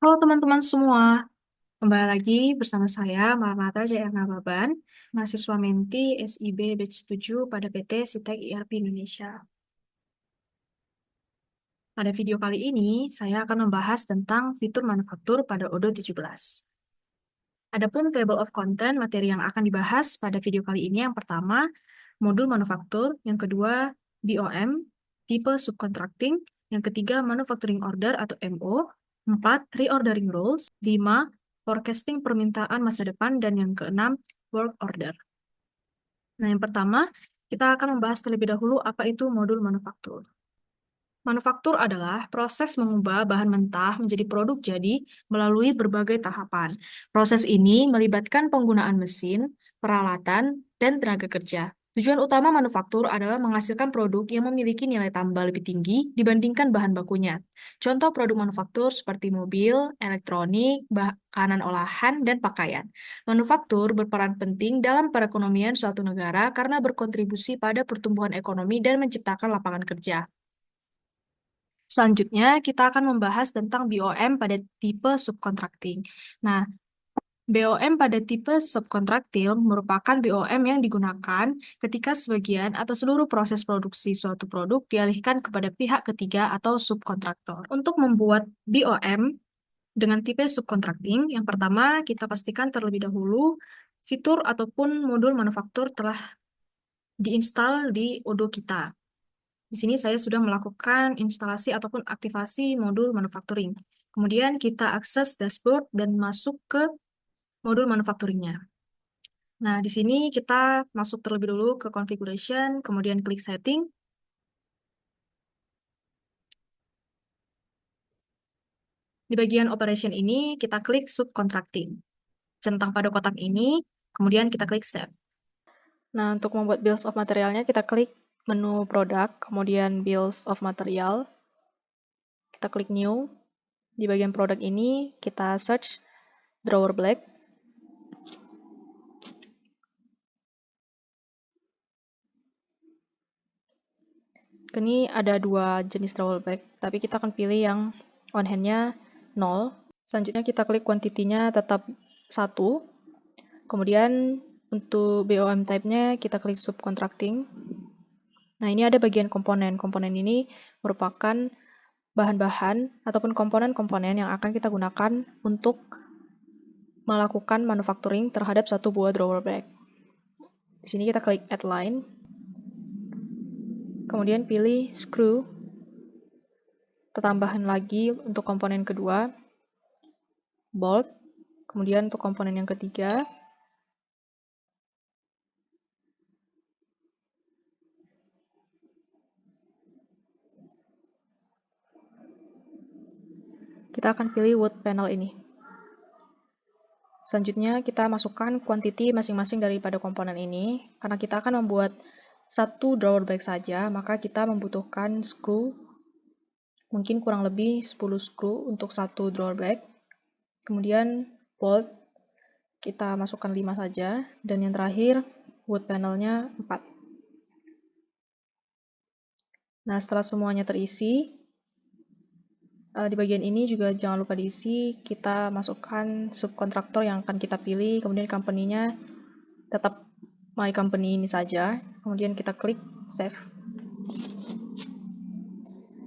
Halo teman-teman semua, kembali lagi bersama saya Maranatha J.R. Nababan, mahasiswa Menti SIB Batch 7 pada PT Sitek IRP Indonesia. Pada video kali ini, saya akan membahas tentang fitur manufaktur pada Odoo 17. Adapun table of content materi yang akan dibahas pada video kali ini yang pertama, modul manufaktur, yang kedua, BOM, tipe subcontracting, yang ketiga, manufacturing order atau MO, 4, reordering rules, 5, forecasting permintaan masa depan, dan yang keenam, work order. Nah, yang pertama, kita akan membahas terlebih dahulu apa itu modul manufaktur. Manufaktur adalah proses mengubah bahan mentah menjadi produk jadi melalui berbagai tahapan. Proses ini melibatkan penggunaan mesin, peralatan, dan tenaga kerja. Tujuan utama manufaktur adalah menghasilkan produk yang memiliki nilai tambah lebih tinggi dibandingkan bahan bakunya. Contoh produk manufaktur seperti mobil, elektronik, makanan olahan, dan pakaian. Manufaktur berperan penting dalam perekonomian suatu negara karena berkontribusi pada pertumbuhan ekonomi dan menciptakan lapangan kerja. Selanjutnya, kita akan membahas tentang BOM pada tipe subcontracting. Nah, BOM pada tipe subcontracting merupakan BOM yang digunakan ketika sebagian atau seluruh proses produksi suatu produk dialihkan kepada pihak ketiga atau subkontraktor. Untuk membuat BOM dengan tipe subcontracting, yang pertama kita pastikan terlebih dahulu fitur ataupun modul manufaktur telah diinstal di Odoo kita. Di sini saya sudah melakukan instalasi ataupun aktivasi modul manufacturing. Kemudian kita akses dashboard dan masuk ke modul manufacturingnya. Nah, di sini kita masuk terlebih dulu ke configuration, kemudian klik setting. Di bagian operation ini, kita klik subcontracting. Centang pada kotak ini, kemudian kita klik save. Nah, untuk membuat bills of materialnya, kita klik menu produk, kemudian bills of material. Kita klik new. Di bagian produk ini, kita search drawer black. Ini ada dua jenis drawer black, tapi kita akan pilih yang on hand-nya 0. Selanjutnya kita klik quantity-nya tetap 1. Kemudian untuk BOM type-nya kita klik subcontracting. Nah, ini ada bagian komponen. Komponen ini merupakan bahan-bahan ataupun komponen-komponen yang akan kita gunakan untuk melakukan manufacturing terhadap satu buah drawer bag. Di sini kita klik add line. Kemudian pilih screw. Tambahan lagi untuk komponen kedua, bolt. Kemudian untuk komponen yang ketiga, kita akan pilih wood panel ini. Selanjutnya kita masukkan quantity masing-masing daripada komponen ini. Karena kita akan membuat satu drawer bag saja, maka kita membutuhkan screw mungkin kurang lebih 10 screw untuk satu drawer bag. Kemudian bolt kita masukkan 5 saja, dan yang terakhir wood panelnya 4. Nah, setelah semuanya terisi, di bagian ini juga jangan lupa diisi, kita masukkan subkontraktor yang akan kita pilih, kemudian company-nya tetap my company ini saja, kemudian kita klik save.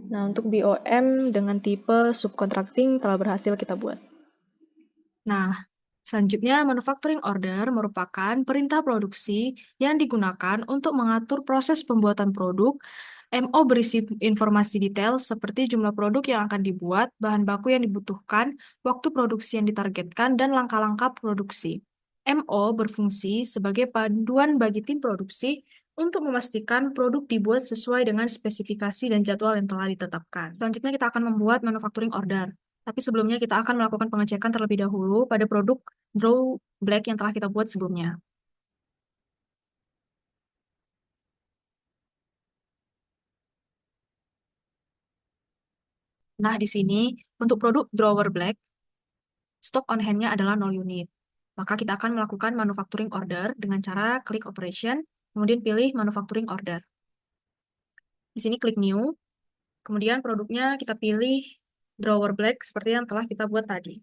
Nah, untuk BOM dengan tipe subcontracting telah berhasil kita buat. Nah, selanjutnya, manufacturing order merupakan perintah produksi yang digunakan untuk mengatur proses pembuatan produk. MO berisi informasi detail seperti jumlah produk yang akan dibuat, bahan baku yang dibutuhkan, waktu produksi yang ditargetkan, dan langkah-langkah produksi. MO berfungsi sebagai panduan bagi tim produksi untuk memastikan produk dibuat sesuai dengan spesifikasi dan jadwal yang telah ditetapkan. Selanjutnya kita akan membuat manufacturing order. Tapi sebelumnya kita akan melakukan pengecekan terlebih dahulu pada produk Draw Black yang telah kita buat sebelumnya. Nah, di sini untuk produk Drawer Black, stok on hand-nya adalah 0 unit. Maka kita akan melakukan manufacturing order dengan cara klik operation, kemudian pilih manufacturing order. Di sini klik new, kemudian produknya kita pilih drawer black seperti yang telah kita buat tadi.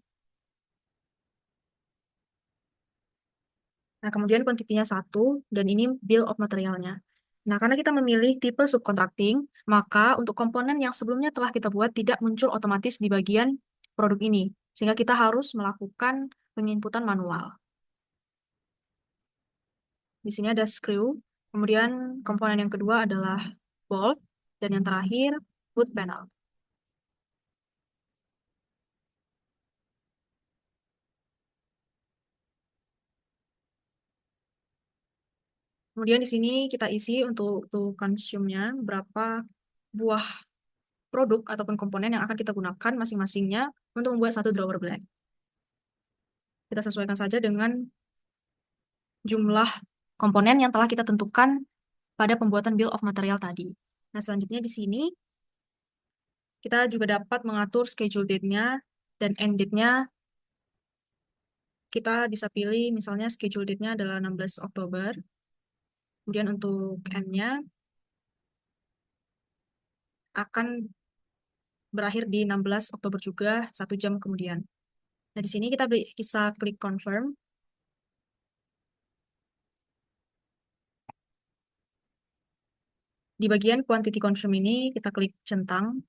Nah, kemudian kuantitinya 1, dan ini bill of materialnya. Nah, karena kita memilih tipe subcontracting, maka untuk komponen yang sebelumnya telah kita buat tidak muncul otomatis di bagian produk ini, sehingga kita harus melakukan penginputan manual. Di sini ada screw, kemudian komponen yang kedua adalah bolt, dan yang terakhir wood panel. Kemudian di sini kita isi untuk consume-nya berapa buah produk ataupun komponen yang akan kita gunakan masing-masingnya untuk membuat satu drawer black. Kita sesuaikan saja dengan jumlah komponen yang telah kita tentukan pada pembuatan bill of material tadi. Nah, selanjutnya di sini kita juga dapat mengatur schedule date-nya dan end date-nya. Kita bisa pilih misalnya schedule date-nya adalah 16 Oktober. Kemudian untuk end-nya akan berakhir di 16 Oktober juga, 1 jam kemudian. Nah, di sini kita bisa klik confirm. Di bagian quantity confirm ini, kita klik centang.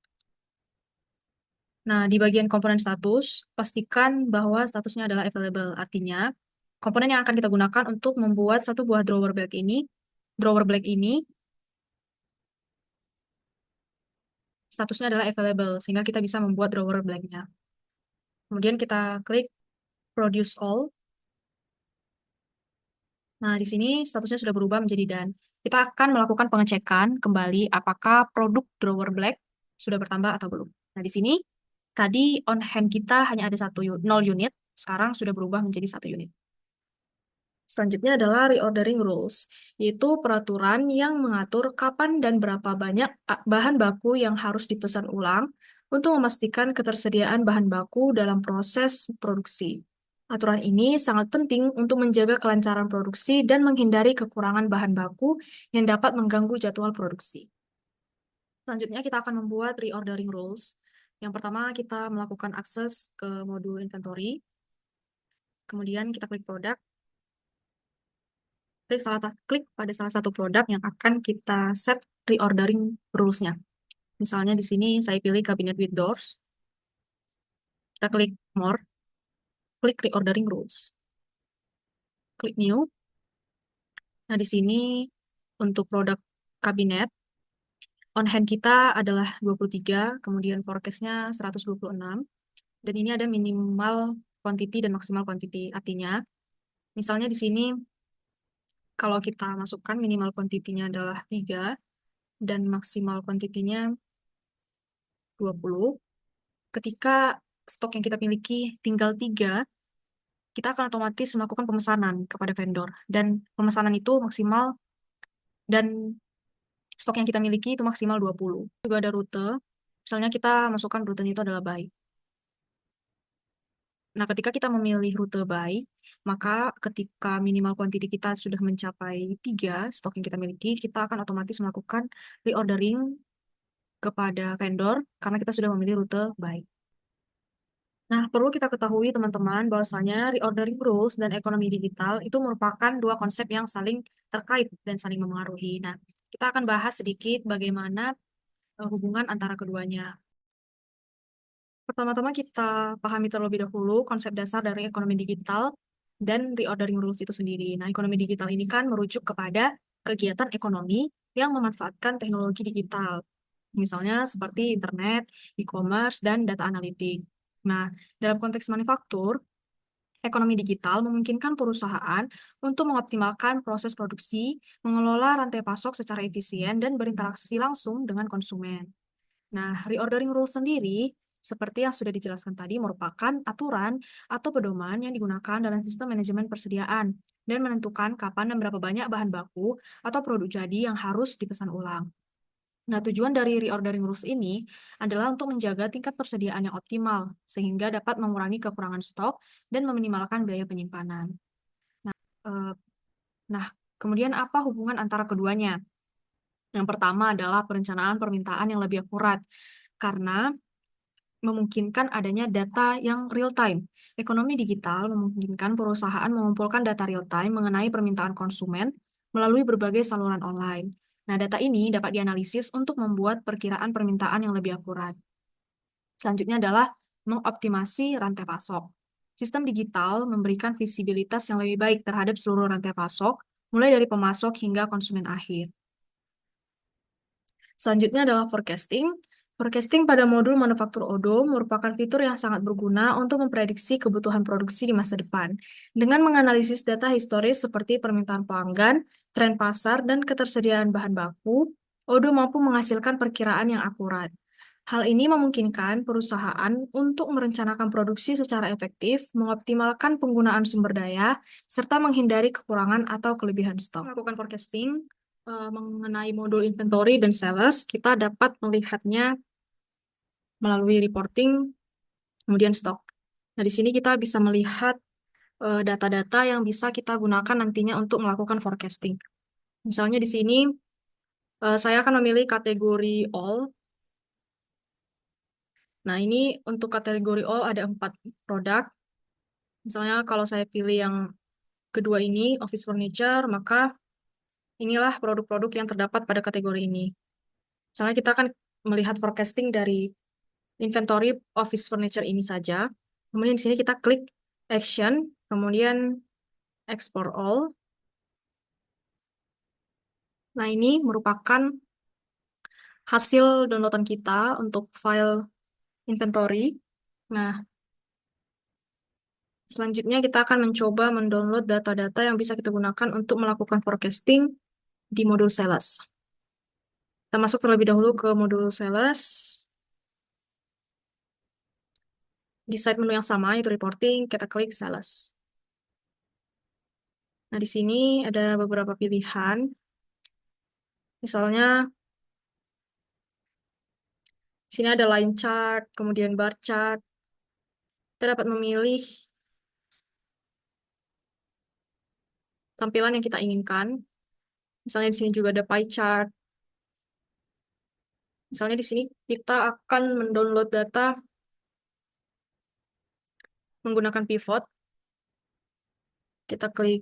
Nah, di bagian komponen status, pastikan bahwa statusnya adalah available. Artinya, komponen yang akan kita gunakan untuk membuat satu buah drawer black ini, statusnya adalah available, sehingga kita bisa membuat drawer black-nya. Kemudian kita klik produce all. Nah, di sini statusnya sudah berubah menjadi done. Kita akan melakukan pengecekan kembali apakah produk drawer black sudah bertambah atau belum. Nah, di sini tadi on hand kita hanya ada 0 unit, sekarang sudah berubah menjadi 1 unit. Selanjutnya adalah reordering rules, yaitu peraturan yang mengatur kapan dan berapa banyak bahan baku yang harus dipesan ulang untuk memastikan ketersediaan bahan baku dalam proses produksi. Aturan ini sangat penting untuk menjaga kelancaran produksi dan menghindari kekurangan bahan baku yang dapat mengganggu jadwal produksi. Selanjutnya kita akan membuat reordering rules. Yang pertama kita melakukan akses ke modul inventory, kemudian kita klik produk, klik pada salah satu produk yang akan kita set reordering rules-nya. Misalnya di sini saya pilih cabinet with doors. Kita klik more, klik reordering rules. Klik new. Nah, di sini untuk produk kabinet, on hand kita adalah 23, kemudian forecast-nya 126, dan ini ada minimal quantity dan maksimal quantity. Artinya, misalnya di sini kalau kita masukkan minimal quantity-nya adalah 3 dan maksimal quantity-nya 20, ketika stok yang kita miliki tinggal 3, kita akan otomatis melakukan pemesanan kepada vendor. Dan pemesanan itu maksimal, dan stok yang kita miliki itu maksimal 20. Juga ada rute, misalnya kita masukkan rutenya itu adalah buy. Nah, ketika kita memilih rute buy, maka ketika minimal quantity kita sudah mencapai 3 stok yang kita miliki, kita akan otomatis melakukan reordering kepada vendor karena kita sudah memilih rute buy. Nah, perlu kita ketahui teman-teman bahwasanya reordering rules dan ekonomi digital itu merupakan dua konsep yang saling terkait dan saling memengaruhi. Nah, kita akan bahas sedikit bagaimana hubungan antara keduanya. Pertama-tama kita pahami terlebih dahulu konsep dasar dari ekonomi digital dan reordering rules itu sendiri. Nah, ekonomi digital ini kan merujuk kepada kegiatan ekonomi yang memanfaatkan teknologi digital. Misalnya seperti internet, e-commerce, dan data analitik. Nah, dalam konteks manufaktur, ekonomi digital memungkinkan perusahaan untuk mengoptimalkan proses produksi, mengelola rantai pasok secara efisien, dan berinteraksi langsung dengan konsumen. Nah, reordering rule sendiri, seperti yang sudah dijelaskan tadi, merupakan aturan atau pedoman yang digunakan dalam sistem manajemen persediaan dan menentukan kapan dan berapa banyak bahan baku atau produk jadi yang harus dipesan ulang. Nah, tujuan dari reordering rules ini adalah untuk menjaga tingkat persediaan yang optimal, sehingga dapat mengurangi kekurangan stok dan meminimalkan biaya penyimpanan. Eh, Nah, kemudian apa hubungan antara keduanya? Yang pertama adalah perencanaan permintaan yang lebih akurat, karena memungkinkan adanya data yang real time. Ekonomi digital memungkinkan perusahaan mengumpulkan data real time mengenai permintaan konsumen melalui berbagai saluran online. Nah, data ini dapat dianalisis untuk membuat perkiraan permintaan yang lebih akurat. Selanjutnya adalah mengoptimasi rantai pasok. Sistem digital memberikan visibilitas yang lebih baik terhadap seluruh rantai pasok, mulai dari pemasok hingga konsumen akhir. Selanjutnya adalah forecasting. Forecasting pada modul manufaktur Odoo merupakan fitur yang sangat berguna untuk memprediksi kebutuhan produksi di masa depan. Dengan menganalisis data historis seperti permintaan pelanggan, tren pasar, dan ketersediaan bahan baku, Odoo mampu menghasilkan perkiraan yang akurat. Hal ini memungkinkan perusahaan untuk merencanakan produksi secara efektif, mengoptimalkan penggunaan sumber daya, serta menghindari kekurangan atau kelebihan stok. Melakukan forecasting mengenai modul inventory dan sales, kita dapat melihatnya melalui reporting, kemudian stok. Nah, di sini kita bisa melihat data-data yang bisa kita gunakan nantinya untuk melakukan forecasting. Misalnya di sini, saya akan memilih kategori all. Nah, ini untuk kategori all ada 4 produk. Misalnya kalau saya pilih yang kedua ini, office furniture, maka inilah produk-produk yang terdapat pada kategori ini. Misalnya kita akan melihat forecasting dari inventory office furniture ini saja. Kemudian di sini kita klik action, kemudian export all. Nah, ini merupakan hasil downloadan kita untuk file inventory. Nah, selanjutnya kita akan mencoba mendownload data-data yang bisa kita gunakan untuk melakukan forecasting di modul sales. Kita masuk terlebih dahulu ke modul sales. Di side menu yang sama, yaitu reporting, kita klik sales. Nah, di sini ada beberapa pilihan. Misalnya, di sini ada line chart, kemudian bar chart. Kita dapat memilih tampilan yang kita inginkan. Misalnya di sini juga ada pie chart. Misalnya di sini kita akan mendownload data menggunakan pivot. Kita klik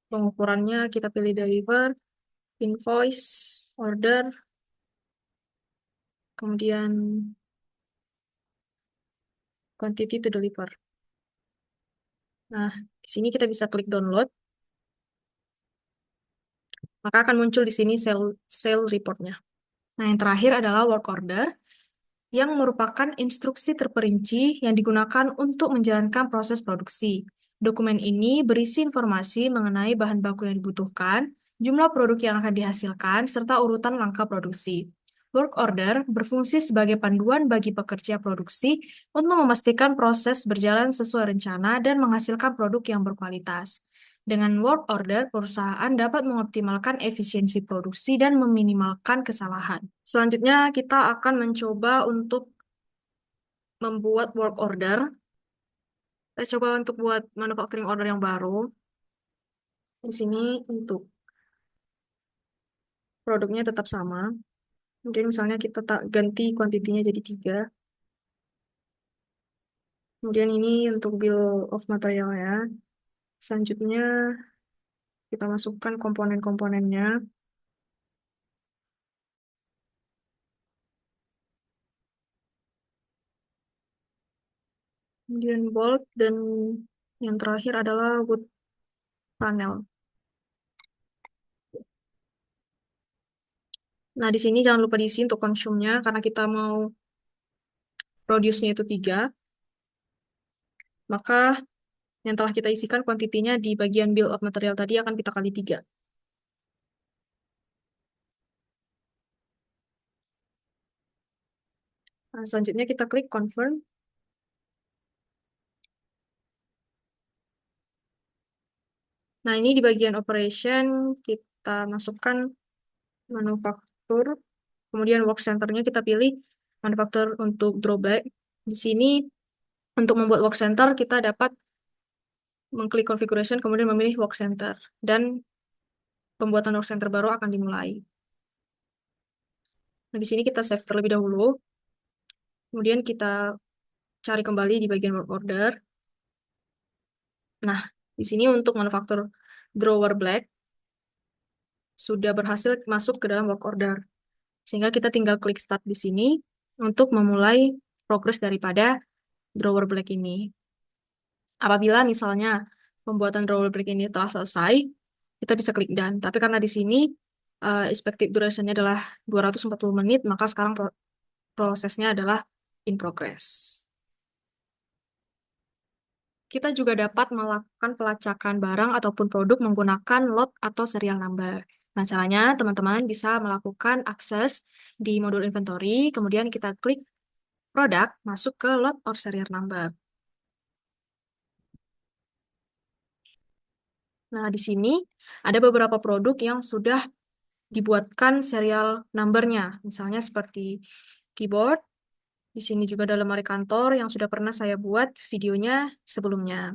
pengukurannya, kita pilih deliver, invoice, order, kemudian quantity to deliver. Nah, di sini kita bisa klik download, maka akan muncul di sini sale reportnya. Nah, yang terakhir adalah work order, yang merupakan instruksi terperinci yang digunakan untuk menjalankan proses produksi. Dokumen ini berisi informasi mengenai bahan baku yang dibutuhkan, jumlah produk yang akan dihasilkan, serta urutan langkah produksi. Work order berfungsi sebagai panduan bagi pekerja produksi untuk memastikan proses berjalan sesuai rencana dan menghasilkan produk yang berkualitas. Dengan work order, perusahaan dapat mengoptimalkan efisiensi produksi dan meminimalkan kesalahan. Selanjutnya, kita akan mencoba untuk membuat work order. Kita coba untuk buat manufacturing order yang baru. Di sini untuk produknya tetap sama. Kemudian misalnya kita ganti kuantitinya jadi 3. Kemudian ini untuk bill of material ya. Selanjutnya kita masukkan komponen-komponennya. Kemudian bolt dan yang terakhir adalah wood panel. Nah, di sini jangan lupa diisi untuk konsumnya karena kita mau produce-nya itu 3. Maka yang telah kita isikan kuantitinya di bagian bill of material tadi akan kita kali 3. Nah, selanjutnya kita klik confirm. Nah, ini di bagian operation kita masukkan manufaktur. Kemudian work center-nya kita pilih manufaktur untuk drawback. Di sini untuk membuat work center kita dapat mengklik configuration kemudian memilih work center dan pembuatan work center baru akan dimulai. Nah, di sini kita save terlebih dahulu. Kemudian kita cari kembali di bagian work order. Nah, di sini untuk manufaktur drawer black sudah berhasil masuk ke dalam work order. Sehingga kita tinggal klik start di sini untuk memulai progres daripada drawer black ini. Apabila misalnya pembuatan drawer black ini telah selesai, kita bisa klik done. Tapi karena di sini expected duration-nya adalah 240 menit, maka sekarang prosesnya adalah in progress. Kita juga dapat melakukan pelacakan barang ataupun produk menggunakan lot atau serial number. Nah, caranya teman-teman bisa melakukan akses di modul inventory, kemudian kita klik produk, masuk ke lot or serial number. Nah, di sini ada beberapa produk yang sudah dibuatkan serial number-nya. Misalnya seperti keyboard. Di sini juga ada lemari kantor yang sudah pernah saya buat videonya sebelumnya.